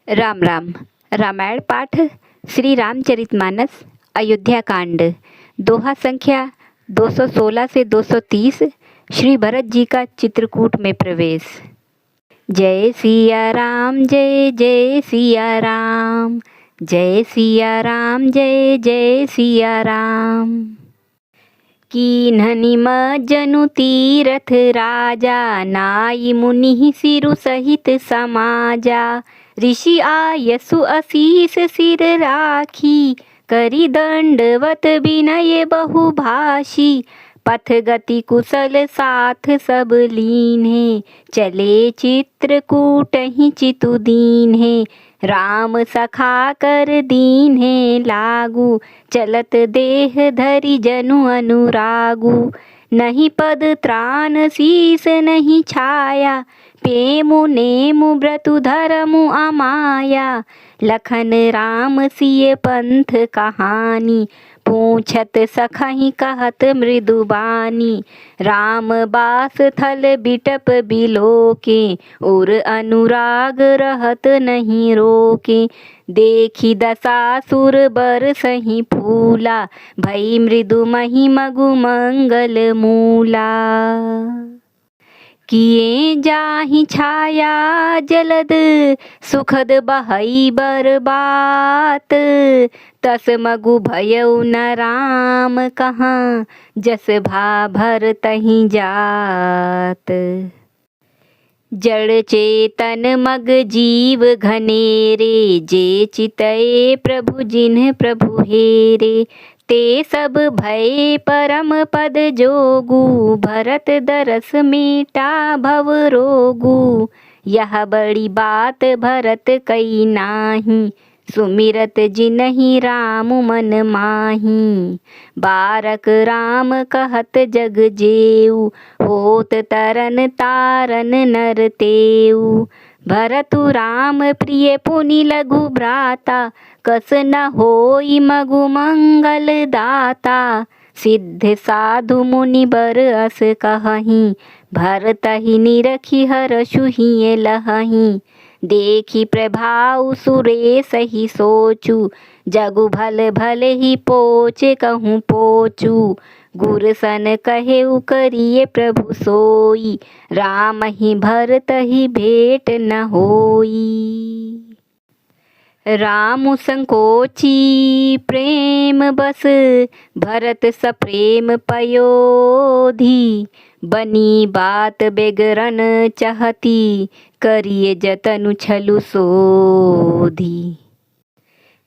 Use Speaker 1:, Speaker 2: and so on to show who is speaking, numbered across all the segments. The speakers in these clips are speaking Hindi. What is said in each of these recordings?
Speaker 1: राम राम। रामायण पाठ श्री रामचरितमानस अयोध्या कांड। दोहा संख्या 216 से 230। श्री भरत जी का चित्रकूट में प्रवेश। जय सिया राम, जय जय सिया राम, जय सिया राम, जय जय सिया राम। कीन्हनि मज्जनु तीरथ राजा, नाई मुनि सिरु सहित समाजा। ऋषि आयसु असीस सिर राखी, करी दंडवत विनय बहुभाषी। पथ गति कुशल साथ सब लीन्हे, चले चित्रकूट ही चितु दीन्हे। राम सखा कर दीन्हे लागू, चलत देह धरि जनु अनुरागू। नहीं पद त्राण शीस नहीं छाया, पेमु नेमु व्रतु धरमु अमाया। लखन राम सिय पंथ कहानी, पूछत सखहि कहत मृदुबानी। राम बास थल बिटप बिलोके, और अनुराग रहत नहीं रोके। देखी दशासुर बरसहि फूला, भई मृदु महि मगु मंगल मूला। किए जाहि छाया जलद, सुखद बहई बरबात। तस मगु भयउ न राम कहाँ, जस भा भर तहि जात। जड़ चेतन मग जीव घनेरे, जे चितए प्रभु जिन्ह प्रभु हेरे। ते सब भय परम पद जोगू, भरत दरस मीटा भव रोगू। यह बड़ी बात भरत कई नाही, सुमिरत जिनहि राम मन माही। बारक राम कहत जग जेऊ, होत तरन तारन नर तेऊ। भरतु राम प्रिय पुनि लघु भ्राता, कस न होई मगु मंगल दाता। सिद्ध साधु मुनि बर अस कहहीं, भरतहि निरखी हरषु हिय लहहीं। देखी प्रभाउ सुरेश ही सोचू, जगु भल भल ही पोच कहूँ पोचू। गुर सन कहेउ करिए प्रभु सोई, राम ही भरत ही भेंट न होई। रामु संकोची प्रेम बस, भरत सप्रेम पयोधी। बनी बात बेगरन चाहती, करिए जतनु छलु सोधी।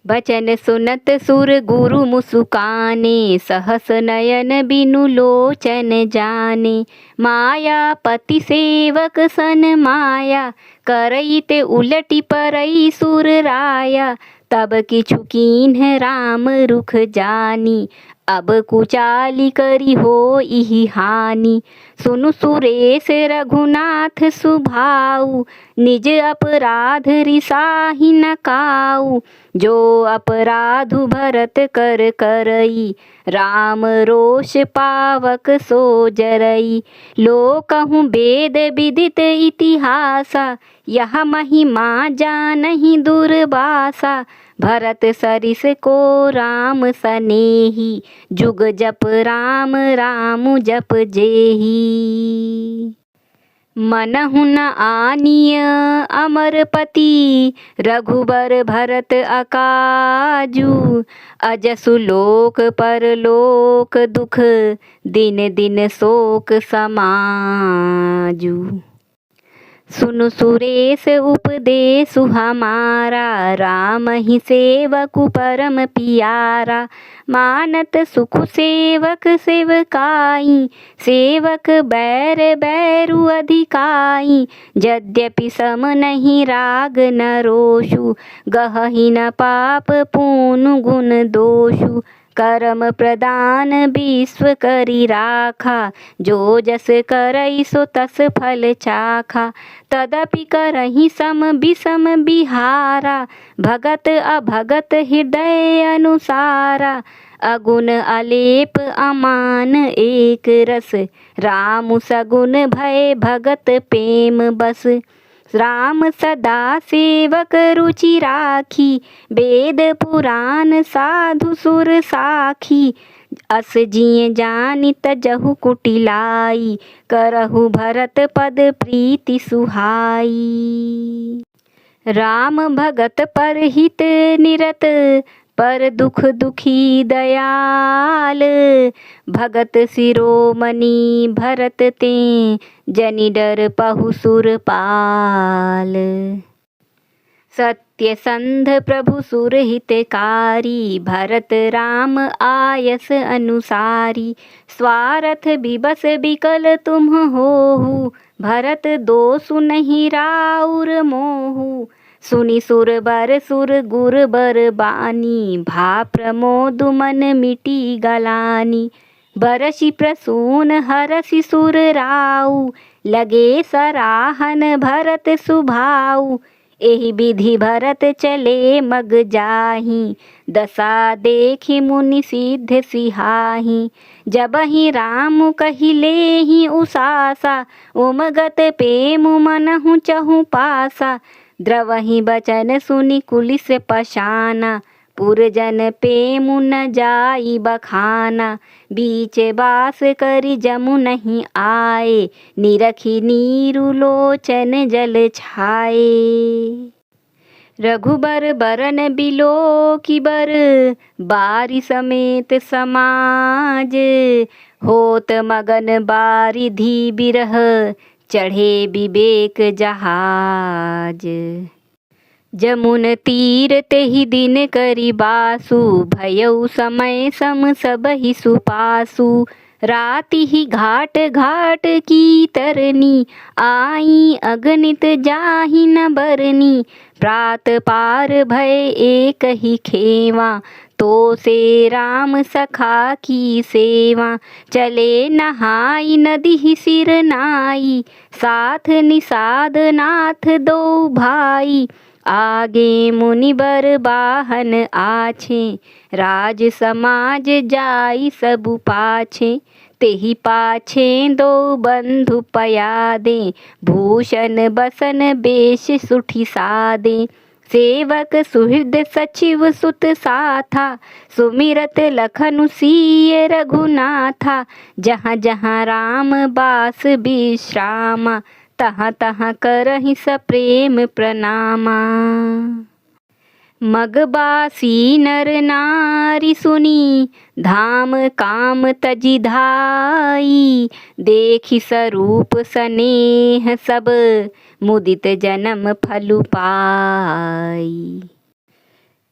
Speaker 1: बचन सुनत सुर गुरु मुसुकाने, सहस नयन बिनु लोचन जाने। माया पति सेवक सन माया, करईते उलटी परई सुर राया। तब किछु कीन्ह राम रुख जानी, अब कुचाली करी हो इहि हानि। सुनु सुरेश रघुनाथ सुभाऊ, निज अपराध रिसाहि न काऊ। जो अपराधु भरत कर करई, राम रोष पावक सो जरई। लोकहु वेद विदित इतिहासा, यह महिमा जानहि दुर्वासा। भरत सरिस को राम सनेही, जुग जप राम राम जप जेही। मनहु न आनिय अमरपति, रघुबर भरत अकाजू। अजसु लोक परलोक दुख, दिन दिन शोक समाजू। सुनु सुरेश उपदेशु हमारा, राम ही सेवकु परम पियारा। मानत सुख सेवक सेवकाई, सेवक बैर बैरु अधिकाई। यद्यपि सम नहीं राग न रोषु, गहहि न पाप पूनु गुण दोषु। करम प्रदान विश्व करी राखा, जो जस करई सो तस फल चाखा। तदपि करहि सम विषम बिहारा, भगत अभगत हृदय अनुसारा। अगुण अलेप अमान एक रस, रामु सगुण भय भगत प्रेम बस। राम सदा सेवक रुचि राखी, वेद पुराण साधु सुर साखी। अस जिय जानि तजहु कुटिलाई, करहु भरत पद प्रीति सुहाई। राम भगत पर हित निरत, पर दुख दुखी दयाल। भगत शिरोमणि भरत ते, जनि डर पहु सुरपाल। सत्यसंध प्रभु सुर हितकारी, भरत राम आयस अनुसारी। स्वार्थ विवश बिकल तुम होहु, भरत दोषु नहीं राउर मोहु। सुनि सुर बर सुर गुर बर बानी, भा प्रमोद मन मिटी गलानी। बरसि प्रसून हरसि सुर राउ, लगे सराहन भरत सुभाउ। एहि विधि भरत चले मग जाहि, दशा देखि मुनि सिद्ध सिहाहि। जबहि राम कहिलेहि उसासा, उमगत पेमु मनहु चहु पासा। द्रवहि बचन सुनि कुलिस पशाना, पुरजन पेमु न जाई बखाना। बीच बास करि जमु नहीं आए, निरखि नीरु लोचन जल छाए। रघुबर बरन बिलो की बर, बारी समेत समाज। होत मगन बारिधि बिरह, चढ़े विवेक जहाज। जमुन तीर तेहि दिन करि बासु, भयउ समय सम सबहि सुपासु। राति ही घाट घाट की तरनी, आई अगणित जाहि न बरनी। प्रात पार भय एक ही खेवा, तो से राम सखा की सेवा। चले नहाई नदी सिर नाई, साथ निषाद नाथ दो भाई। आगे मुनिबर बाहन आछे, राज समाज जाई सबु पाछे। तेहि पाछे दो बंधु पयादे, भूषण बसन बेश सुठि सादे। सेवक सुहृद सचिव सुत साथा, सुमिरत लखनु सिय रघुनाथा। जहाँ जहाँ राम बास विश्रामा, तहाँ तहाँ करहि सप्रेम प्रणामा। मगबासी नर नारी सुनी, धाम काम तजि धाई। देखि स्वरूप सनेह सब, मुदित जन्म फलु पाई।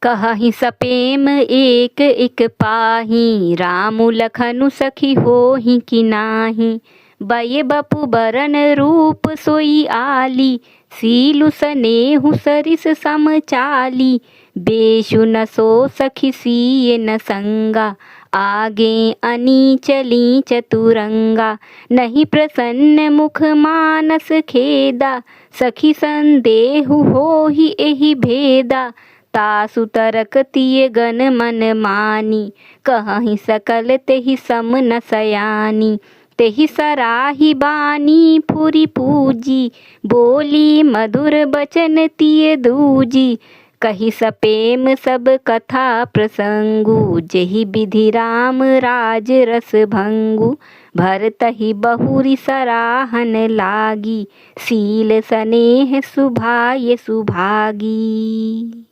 Speaker 1: कहहि सपेम एक एक पाहि, रामु लखनु सखी होहि कि नाही। बय बपु बरन रूप सोई आली, सीलु सनेहु सरिस सम चाली। बेशु न सो सखी सिय न संगा, आगे अनीचली चतुरंगा। नहीं प्रसन्न मुख मानस खेदा, सखी संदेहु होहि एहि भेदा। तासु तरक तिय गन मन मानी, कहहि सकल तेहि सम न सयानी। तेहि सराहि बानी पुरि पूजी, बोली मधुर बचन तिय दूजी। कहि सपेम सब कथा प्रसंगु, जेहि विधि राम राज रस भंगु। भरतहि बहुरी सराहन लागी, सील सनेह सुभाय सुभागी।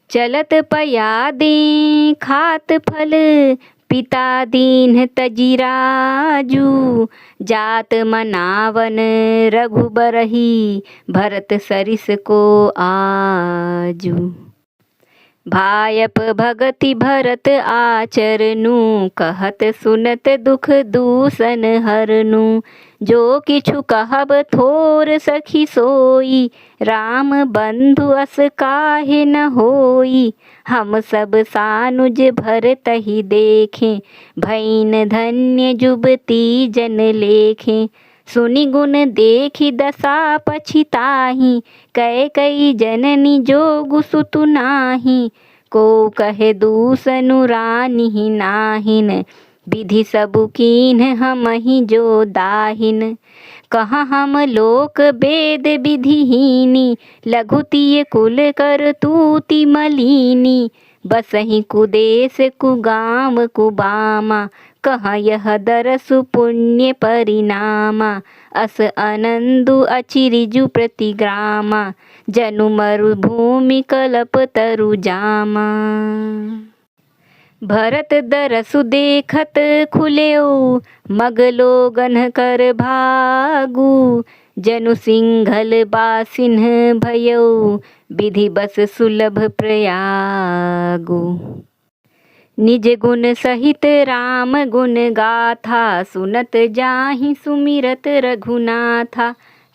Speaker 1: चलत पयादे खात फल, पिता दीन्ह तजि राजू। जात मनावन रघुबरहि, भरत सरिस को आजू। भायप भगति भरत आचरनु, कहत सुनत दुख दूसन हरनु। जो किछु कहब थोर सखी सोई, राम बंधु अस काहे न होई। हम सब सानुज भरतहि देखें, भईन धन्य जुबती जन लेखें। सुनि गुण देखि दशा पछिताहि, कैकेयी जननी जोगु सुतु नाही। को कहे दूसनु रानिहि नाहिन, विधि सबु कीन्ह हमहि जो दाहिन। कहाँ हम लोक वेद विधिहीनी, लघुतिय कुल कर तूति मलिनी। बसहि कुदेश कुगाम कुबामा, कहाँ यह दरसु पुण्य परिणामा। अस अनंदु अचिरिजु प्रतिग्रामा, जनु मरुभूमि कलप तरु जामा। भरत दरसु देखत खुलेऊ, मगलो गन्ह कर भागु। जनु सिंघल बासिन्ह भयऊ, विधि बस सुलभ प्रयागु। निज गुण सहित राम गुण गाथा, सुनत जाहि सुमिरत रघुनाथा।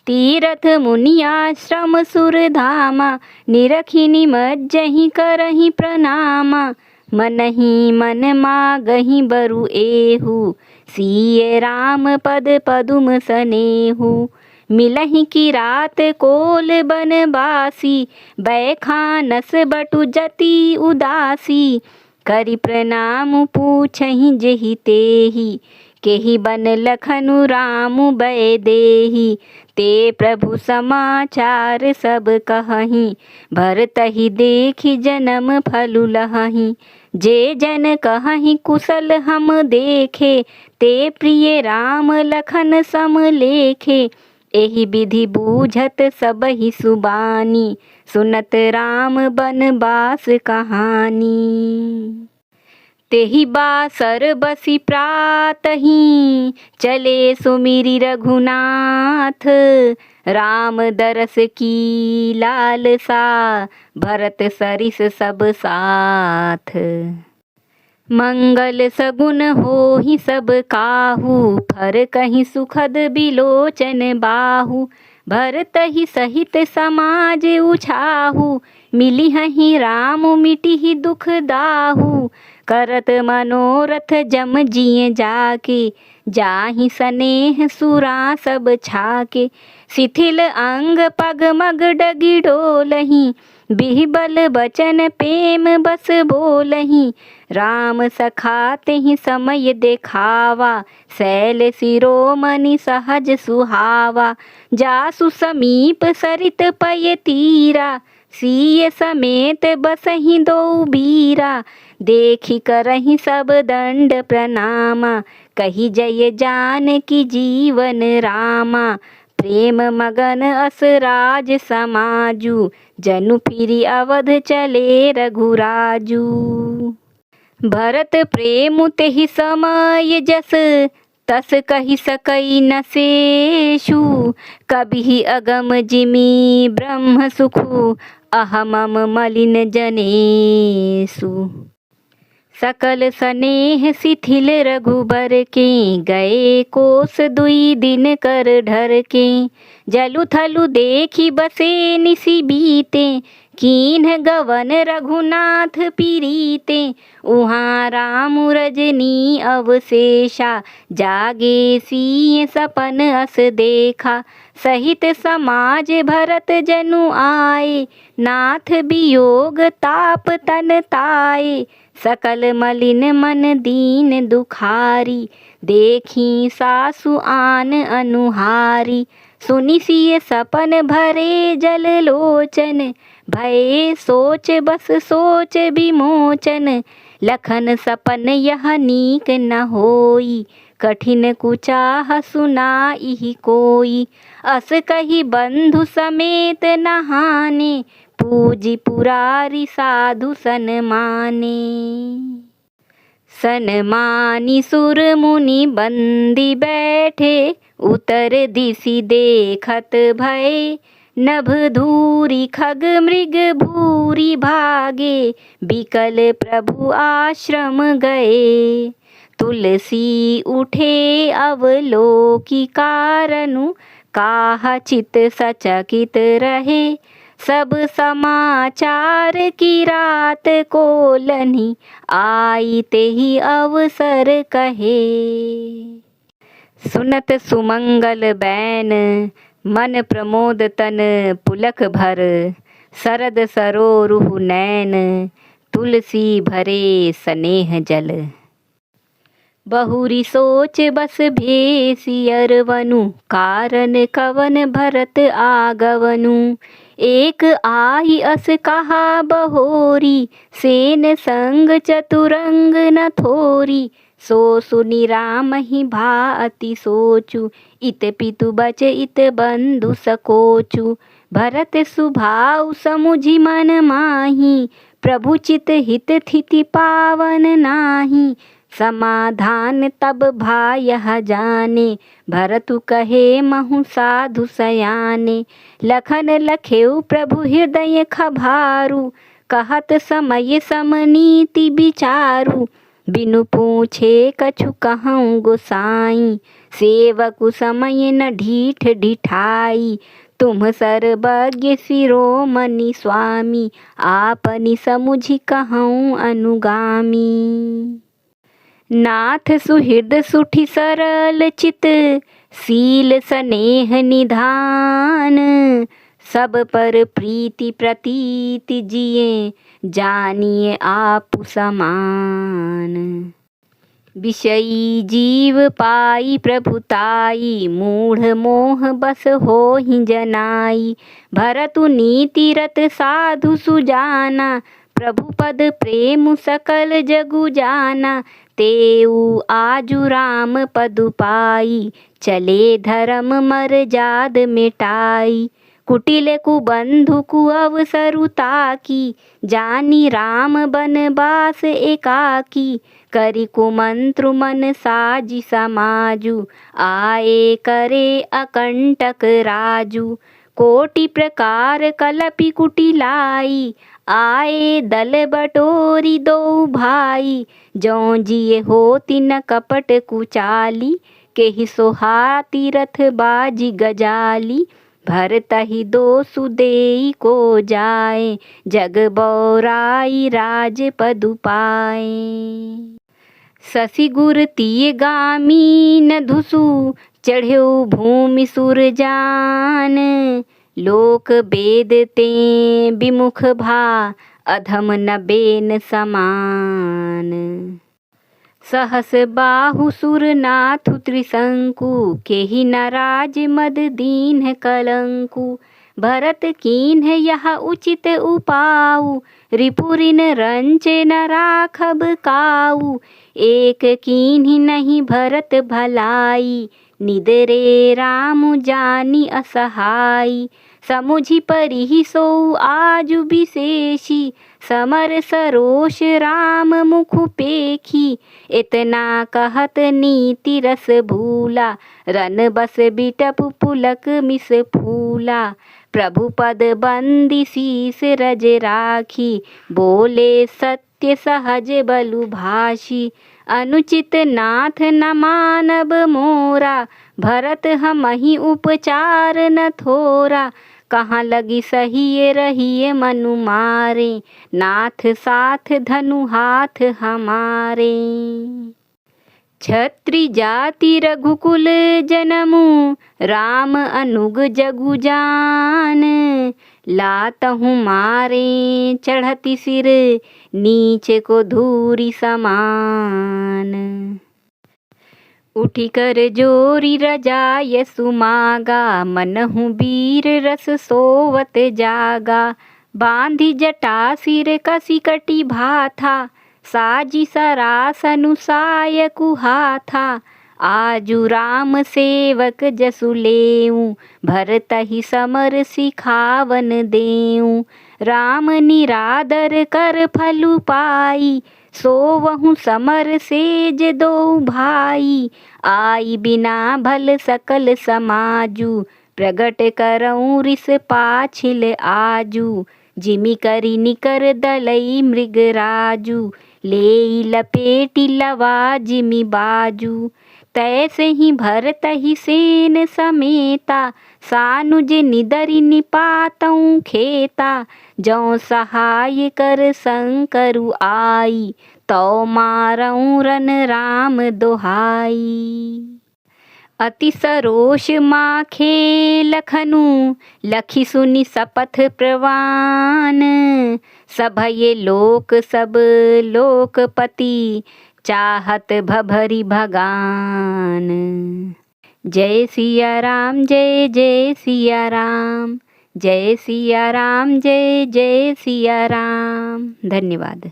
Speaker 1: तीरथ मुनि आश्रम सुर धामा, निरखि निमज्जहि करहि प्रणामा। मनहि मन मागहि बरु एहु, सिय राम पद पदुम सनेहु। मिलहि की रात कोल बनवासी, बैखानस बटु जति उदासी। करि प्रणाम पूछहि जेहि तेहि, केहि बन लखनु रामु बै देहि। ते प्रभु समाचार सब कहहि, भरतहि देखि जन्म फलु लहहि। जे जन कहहि कुशल हम देखे, ते प्रिय राम लखन सम लेखे। एहि विधि बूझत सबहि सुबानी, सुनत राम बनवास कहानी। तेहि बासर बसी प्रातहि, चले सुमिरि रघुनाथ। राम दरस की लालसा, भरत सरिस सब साथ। मंगल सगुन होहि सब काहू, फर कहीं सुखद बिलोचन बाहु। भरतहि सहित समाज उछाहु, मिलिहहि राम मिटिहि दुख दाहु। करत मनोरथ जम जिय जाके, जाहि सनेह सुरा सब छाके। शिथिल अंग पग मग डगी डोलहि, बिहबल बचन प्रेम बस बोलहि। राम सखा तेहि समय देखावा, शैल शिरोमणि सहज सुहावा। जासु समीप सरित पय तीरा, सिय समेत बसहि दो बीरा। देखि करहि सब दंड प्रणामा, कहि जय जानकी जीवन रामा। प्रेम मगन अस राज समाजु, जनु फिरि अवध चले रघुराजु। भरत प्रेमु तेहि समय जस, तस कहि सकई न शेषु। कबिहि अगम जिमि ब्रह्म सुखु, अहमम मलिन जनेषु। सकल स्नेह शिथिल रघुबर के, गए कोस दुई दिन कर ढर के। जलु थलु देखि बसे निसि बीते, कीन्ह गवन रघुनाथ पीरीते। उहाँ राम रजनी अवशेषा, जागे सिय सपन अस देखा। सहित समाज भरत जनु आए, नाथ वियोग ताप तन ताए। सकल मलिन मन दीन दुखारी, देखी सासु आन अनुहारी। सुनि सिय सपन भरे जल लोचन, भये सोच बस सोच विमोचन। लखन सपन यह नीक न होई, कठिन कुचाह सुनाइहि कोई। अस कहि बंधु समेत नहाने, पूजी पुरारी साधु सन्माने। सन्मानी सुर मुनि बंदी बैठे, उतर दिसि देखत भय। नभ धूरी खग मृग भूरी भागे, बिकल प्रभु आश्रम गए। तुलसी उठे अवलोकी कारनु, काहा चित सचकित रहे। सब समाचार की रात कोलनि, आई तेहि अवसर कहे। सुनत सुमंगल बैन, मन प्रमोद तन पुलक भर। सरद सरोरुह नैन, तुलसी भरे स्नेह जल। बहुरी सोच बस भेसियर वनु, कारण कवन भरत आगवनु। एक आई अस कहा बहोरी, सेन संग चतुरंग न थोरी। सो सुनि राम ही भाति सोचु, इत पितु बच इत बंधु सकोचु। भरत सुभाउ समुझि मन माही, प्रभु चित हित थिति पावन नाही। समाधान तब भायः जाने, भरतु कहे महु साधु सयाने। लखन लखेउ प्रभु हृदय खभारु, कहत समय समनीति विचारु। बिनु पूछे कछु कहऊँ गोसाई, सेवकु समय न ढीठ ढिठाई। तुम सर्वज्ञ शिरोमणि स्वामी, आपनि समुझि कहऊँ अनुगामी। नाथ सुहृद सुठि सरल चित, शील स्नेह निधान। सब पर प्रीति प्रतीति जिए, जानिए आपु समान। विषयी जीव पाई प्रभुताई, मूढ़ मोह बस होहि जनाई। भरतु नीति रत साधु सुजाना, प्रभु पद प्रेम सकल जगु जाना। तेऊ आजु राम पदु पाई, चले धर्म मर्जाद मिटाई। कुटिल कुबंधु कु अवसरु ताकी, जानी राम बनवास एकाकी। करि कुमंत्रु मन साजि समाजु, आए करे अकंटक राजु। कोटि प्रकार कलपि कुटिलाई, आए दल बटोरी दो भाई। जौ जिए होति न कपट कुचाली, केहि सोहाती रथ बाजी गजाली। भरतहि दो सुदेई को जाए, जग बौराई राज पदु पाए। शशि गुर तिय गामी न धुसु, चढ़्यौ भूमि सुर जान। लोक वेद ते विमुख भा, अधम न बेन समान। सहस बाहु सुर नाथु त्रिशंकु, केहि न राज मद दीन्ह कलंकु। भरत कीन्ह यह उचित उपाऊ, रिपुरिन रंचे न राखब काऊ। एक कीन्हि नहीं भरत भलाई, निदरे राम जानी असहाई। समुझि परिहि सो आजु विशेषी, समर सरोष राम मुख पेखी। इतना कहत नीति रस भूला, रन बस बिटप पुलक मिस फूला। प्रभु पद बंदी शीस रज राखी, बोले सत्य सहज बलु भाषी। अनुचित नाथ न मानब मोरा, भरत हमहि उपचार न थोरा। कहाँ लगी सहिए रहिए मनु मारे, नाथ साथ धनु हाथ हमारे। क्षत्रि जाति रघुकुल जनमु, राम अनुग जगु जान। लातहु मारे चढ़ति सिर, नीचे को धूरी समान। उठी कर जोरी रजाय सुमागा, मनहु वीर रस सोवत जागा। बांधी जटा सिर कसी कटी भाथा, साजी सरासनु सायकु हाथा। आजु राम सेवक जसु लेऊं, भरतहि समर सिखावन देऊं। राम निरादर कर फलु पाई, सोवहु समर सेज दो भाई। आई बिना भल सकल समाजु, प्रगट करऊं रिस पाछिल आजू। जिमि करी निकर दलई मृग राजू, लेई लपेटी लवा जिमि बाजू। तैसे ही भरतहि सेन समेता, सानुज निदरि निपातऊं खेता। जौ सहाय कर शंकरु आई, तौ मारऊं रन राम दोहाई। अति सरोष माखे लखनु, लखी सुनि सपथ प्रवान। सभये लोक सब लोकपति, चाहत भभरी भगान। जय सिया राम, जय जय सिया राम, जय सिया राम, जय जय सिया राम। धन्यवाद।